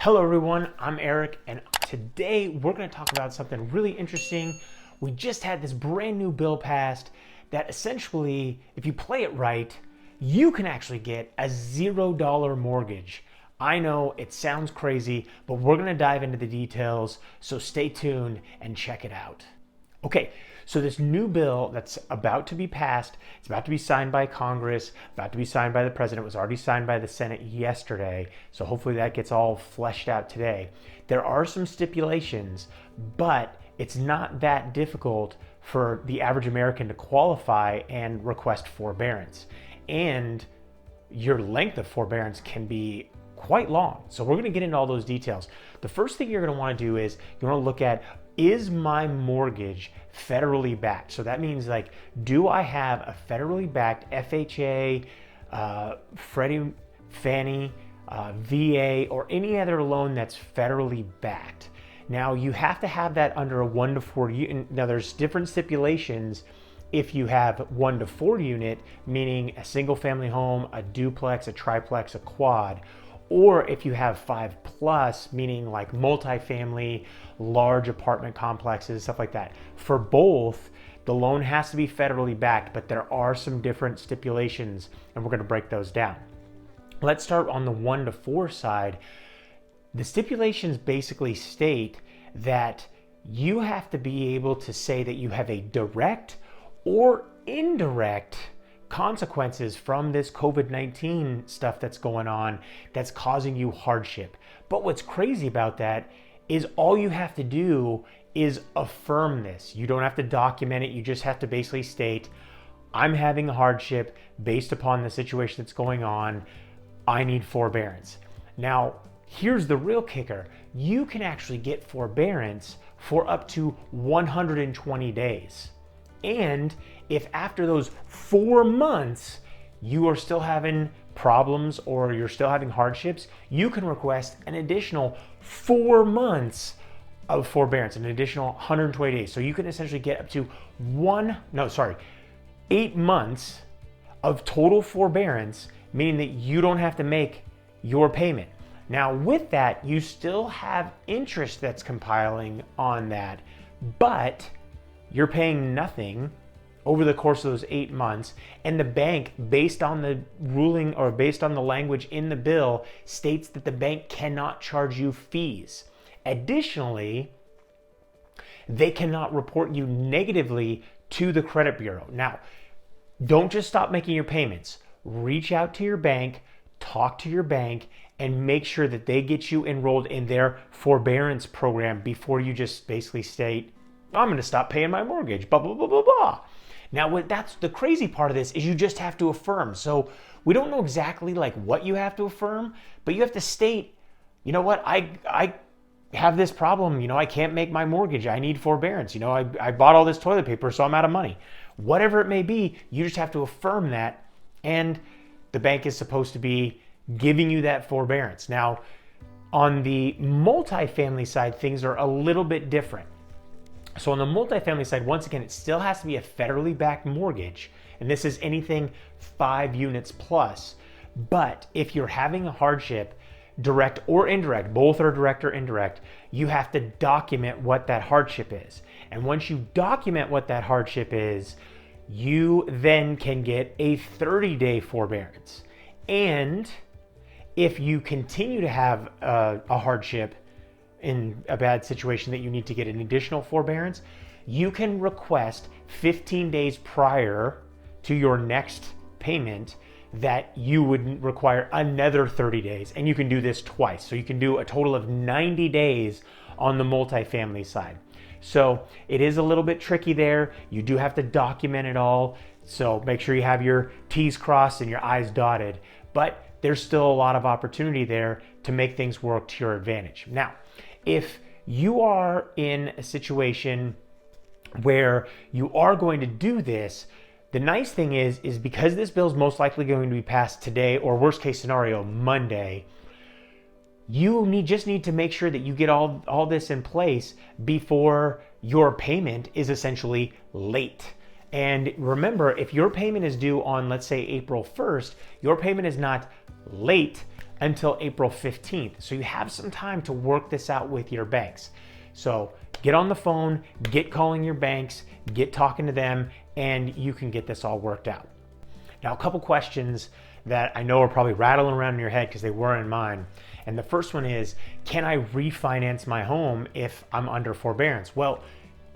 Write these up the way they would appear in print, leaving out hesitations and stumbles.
Hello everyone, I'm Eric, and today we're going to talk about something really interesting. We just had this brand new bill passed that essentially, if you play it right, you can actually get a $0 mortgage. I know it sounds crazy, but we're going to dive into the details, so stay tuned and check it out. Okay, so this new bill that's about to be passed, it's about to be signed by Congress, about to be signed by the president, was already signed by the Senate yesterday, so hopefully that gets all fleshed out today. There are some stipulations, but it's not that difficult for the average American to qualify and request forbearance. And your length of forbearance can be quite long. So we're going to get into all those details. The first thing you're going to want to do is you want to look at, is my mortgage federally backed? So that means, like, do I have a federally backed FHA, Freddie, Fannie, VA, or any other loan that's federally backed? Now you have to have that under a 1 to 4 unit. Now there's different stipulations. If you have 1 to 4 unit, meaning a single family home, a duplex, a triplex, a quad, or if you have 5+, meaning like multifamily, large apartment complexes, stuff like that. For both, the loan has to be federally backed, but there are some different stipulations, and we're going to break those down. Let's start on the 1 to 4 side. The stipulations basically state that you have to be able to say that you have a direct or indirect consequences from this COVID-19 stuff that's going on that's causing you hardship. But what's crazy about that is all you have to do is affirm this. You don't have to document it. You just have to basically state, I'm having a hardship based upon the situation that's going on. I need forbearance. Now, here's the real kicker. You can actually get forbearance for up to 120 days. And if after those 4 months you are still having problems or you're still having hardships, you can request an additional 4 months of forbearance, an additional 120 days. So you can essentially get up to 8 months of total forbearance, meaning that you don't have to make your payment. Now with that, you still have interest that's compiling on that, but you're paying nothing over the course of those 8 months, and the bank, based on the ruling or based on the language in the bill, states that the bank cannot charge you fees. Additionally, they cannot report you negatively to the credit bureau. Now, don't just stop making your payments. Reach out to your bank, talk to your bank, and make sure that they get you enrolled in their forbearance program before you just basically state, I'm going to stop paying my mortgage, blah, blah, blah, blah, blah. Now, that's the crazy part of this is you just have to affirm. So we don't know exactly like what you have to affirm, but you have to state, you know what, I have this problem. I can't make my mortgage. I need forbearance. I bought all this toilet paper, so I'm out of money. Whatever it may be, you just have to affirm that, and the bank is supposed to be giving you that forbearance. Now, on the multifamily side, things are a little bit different. So on the multifamily side, once again, it still has to be a federally backed mortgage, and this is anything 5 units plus. But if you're having a hardship, direct or indirect, both are direct or indirect, you have to document what that hardship is. And once you document what that hardship is, you then can get a 30-day forbearance. And if you continue to have a hardship in a bad situation that you need to get an additional forbearance, you can request 15 days prior to your next payment that you would require another 30 days. And you can do this twice. So you can do a total of 90 days on the multifamily side. So it is a little bit tricky there. You do have to document it all. So make sure you have your T's crossed and your I's dotted. But there's still a lot of opportunity there to make things work to your advantage. Now, if you are in a situation where you are going to do this, the nice thing is because this bill is most likely going to be passed today, or worst case scenario, Monday, you just need to make sure that you get all this in place before your payment is essentially late. And remember, if your payment is due on, let's say, April 1st, your payment is not late until April 15th. So you have some time to work this out with your banks. So get on the phone, get calling your banks, get talking to them, and you can get this all worked out. Now, a couple questions that I know are probably rattling around in your head because they were in mine. And the first one is, can I refinance my home if I'm under forbearance? Well,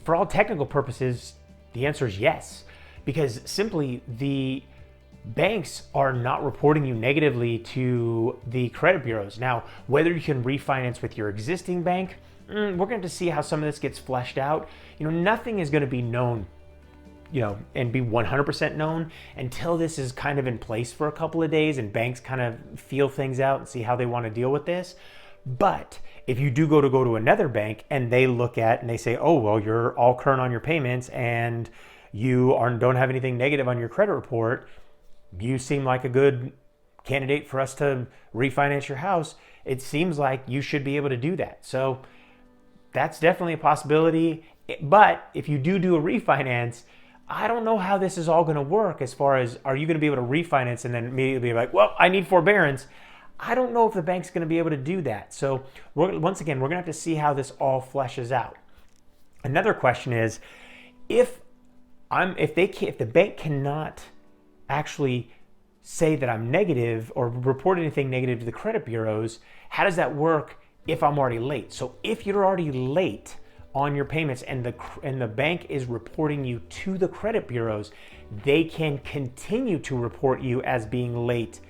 for all technical purposes, the answer is yes, because simply the banks are not reporting you negatively to the credit bureaus. Now, whether you can refinance with your existing bank, we're going to see how some of this gets fleshed out. Nothing is going to be known, and be 100% known until this is kind of in place for a couple of days and banks kind of feel things out and see how they want to deal with this. But if you do go to another bank and they look at and they say, oh, well, you're all current on your payments and you don't have anything negative on your credit report, you seem like a good candidate for us to refinance your house, it seems like you should be able to do that. So that's definitely a possibility. But if you do a refinance, I don't know how this is all going to work as far as, are you going to be able to refinance and then immediately be like, well, I need forbearance? I don't know if the bank's going to be able to do that. So once again, we're going to have to see how this all fleshes out. Another question is, if the bank cannot actually say that I'm negative or report anything negative to the credit bureaus, how does that work if I'm already late? So if you're already late on your payments and the bank is reporting you to the credit bureaus, they can continue to report you as being late.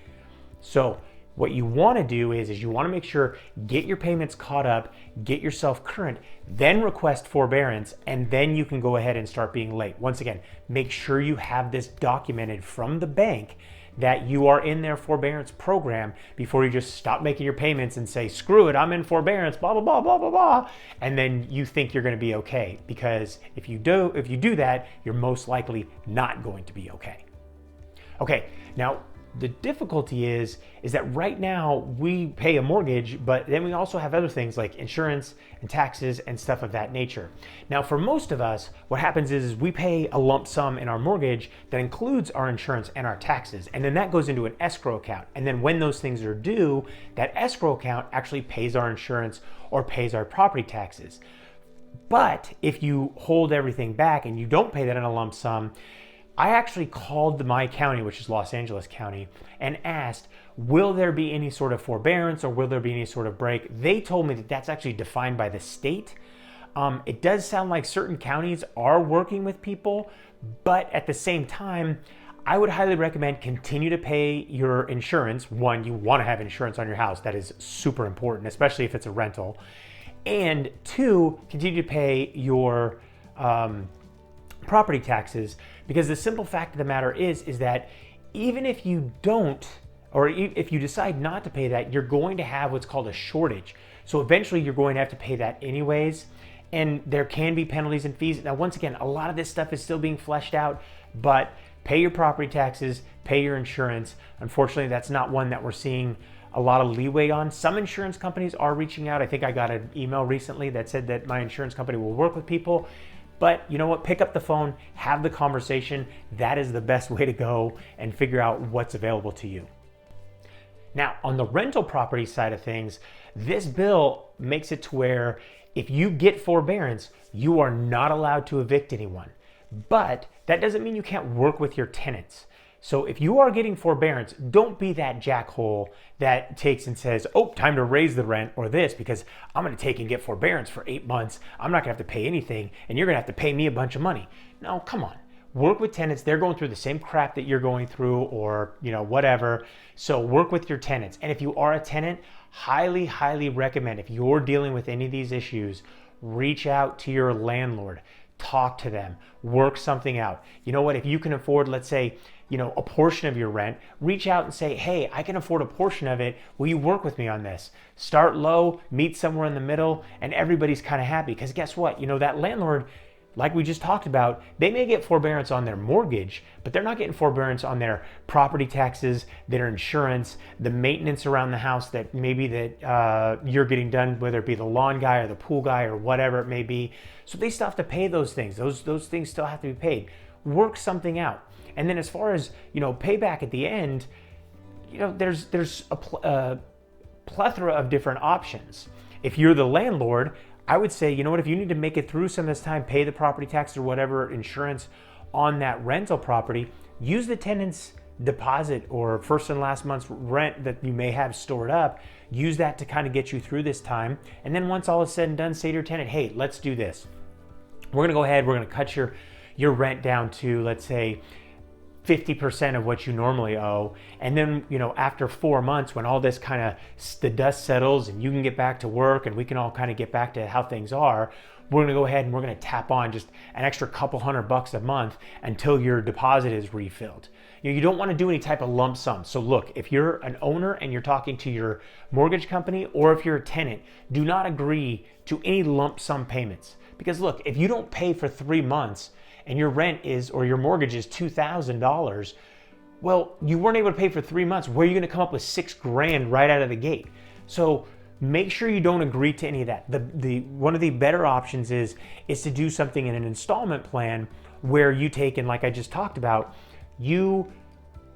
So what you want to do is you want to make sure, get your payments caught up, get yourself current, then request forbearance, and then you can go ahead and start being late. Once again, make sure you have this documented from the bank that you are in their forbearance program before you just stop making your payments and say, screw it, I'm in forbearance, blah, blah, blah, blah, blah, blah. And then you think you're going to be okay. Because if you do that, you're most likely not going to be okay. Okay, now the difficulty is that right now we pay a mortgage, but then we also have other things like insurance and taxes and stuff of that nature. Now, for most of us, what happens is we pay a lump sum in our mortgage that includes our insurance and our taxes, and then that goes into an escrow account. And then when those things are due, that escrow account actually pays our insurance or pays our property taxes. But if you hold everything back and you don't pay that in a lump sum, I actually called my county, which is Los Angeles County, and asked, will there be any sort of forbearance or will there be any sort of break? They told me that that's actually defined by the state. It does sound like certain counties are working with people, but at the same time, I would highly recommend continue to pay your insurance. One, you want to have insurance on your house. That is super important, especially if it's a rental. And two, continue to pay your property taxes, because the simple fact of the matter is that even if you don't, or if you decide not to pay that, you're going to have what's called a shortage. So eventually you're going to have to pay that anyways, and there can be penalties and fees. Now, once again, a lot of this stuff is still being fleshed out, but pay your property taxes, pay your insurance. Unfortunately, that's not one that we're seeing a lot of leeway on. Some insurance companies are reaching out. I think I got an email recently that said that my insurance company will work with people. But you know what? Pick up the phone, have the conversation. That is the best way to go and figure out what's available to you. Now, on the rental property side of things, this bill makes it to where if you get forbearance, you are not allowed to evict anyone. But that doesn't mean you can't work with your tenants. So if you are getting forbearance, don't be that jackhole that takes and says, oh, time to raise the rent or this, because I'm going to take and get forbearance for 8 months. I'm not going to have to pay anything, and you're going to have to pay me a bunch of money. No, come on. Work with tenants. They're going through the same crap that you're going through, or whatever. So work with your tenants. And if you are a tenant, highly, highly recommend, if you're dealing with any of these issues, reach out to your landlord. Talk to them. Work something out. You know what? If you can afford, let's say, a portion of your rent, reach out and say, hey, I can afford a portion of it. Will you work with me on this? Start low, meet somewhere in the middle, and everybody's kind of happy. Because guess what? That landlord, like we just talked about, they may get forbearance on their mortgage, but they're not getting forbearance on their property taxes, their insurance, the maintenance around the house that maybe that you're getting done, whether it be the lawn guy or the pool guy or whatever it may be. So they still have to pay those things. Those things still have to be paid. Work something out. And then as far as, payback at the end, there's plethora of different options. If you're the landlord, I would say, you know what, if you need to make it through some of this time, pay the property tax or whatever insurance on that rental property, use the tenant's deposit or first and last month's rent that you may have stored up. Use that to kind of get you through this time. And then once all is said and done, say to your tenant, hey, let's do this. We're gonna go ahead, we're gonna cut your rent down to, let's say, 50% of what you normally owe. And then, you know, after 4 months, when all this kind of, the dust settles and you can get back to work and we can all kind of get back to how things are, we're gonna go ahead and we're gonna tap on just an extra couple $100 a month until your deposit is refilled. You know, you don't wanna do any type of lump sum. So look, if you're an owner and you're talking to your mortgage company, or if you're a tenant, do not agree to any lump sum payments. Because look, if you don't pay for 3 months, and your rent is, or your mortgage is $2,000, well, you weren't able to pay for 3 months. Where are you gonna come up with $6,000 right out of the gate? So make sure you don't agree to any of that. One of the better options is to do something in an installment plan where you take, and like I just talked about, you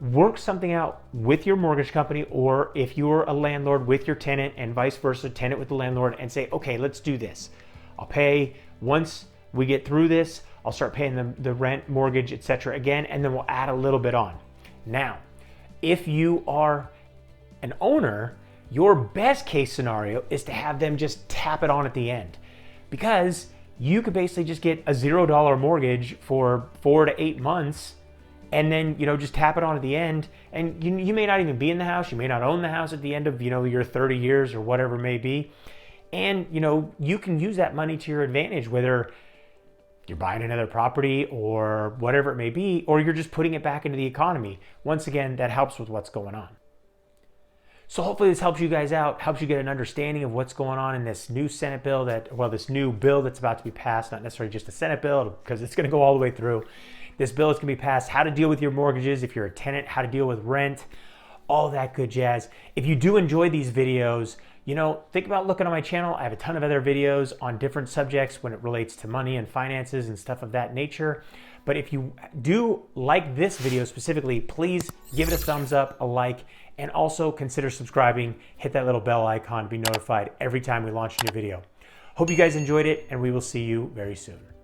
work something out with your mortgage company, or if you're a landlord with your tenant and vice versa, tenant with the landlord, and say, okay, let's do this. I'll pay once we get through this, I'll start paying the rent, mortgage, etc. again, and then we'll add a little bit on. Now, if you are an owner, your best case scenario is to have them just tap it on at the end, because you could basically just get a $0 mortgage for 4 to 8 months, and then, you know, just tap it on at the end, and you may not even be in the house, you may not own the house at the end of, you know, your 30 years or whatever it may be, and, you know, you can use that money to your advantage, whether you're buying another property or whatever it may be, or you're just putting it back into the economy. Once again, that helps with what's going on. So hopefully this helps you guys out, helps you get an understanding of what's going on in this new Senate bill this new bill that's about to be passed, not necessarily just a Senate bill, because it's gonna go all the way through. This bill is gonna be passed, how to deal with your mortgages if you're a tenant, how to deal with rent, all that good jazz. If you do enjoy these videos, you know, think about looking on my channel. I have a ton of other videos on different subjects when it relates to money and finances and stuff of that nature. But if you do like this video specifically, please give it a thumbs up, a like, and also consider subscribing. Hit that little bell icon to be notified every time we launch a new video. Hope you guys enjoyed it, and we will see you very soon.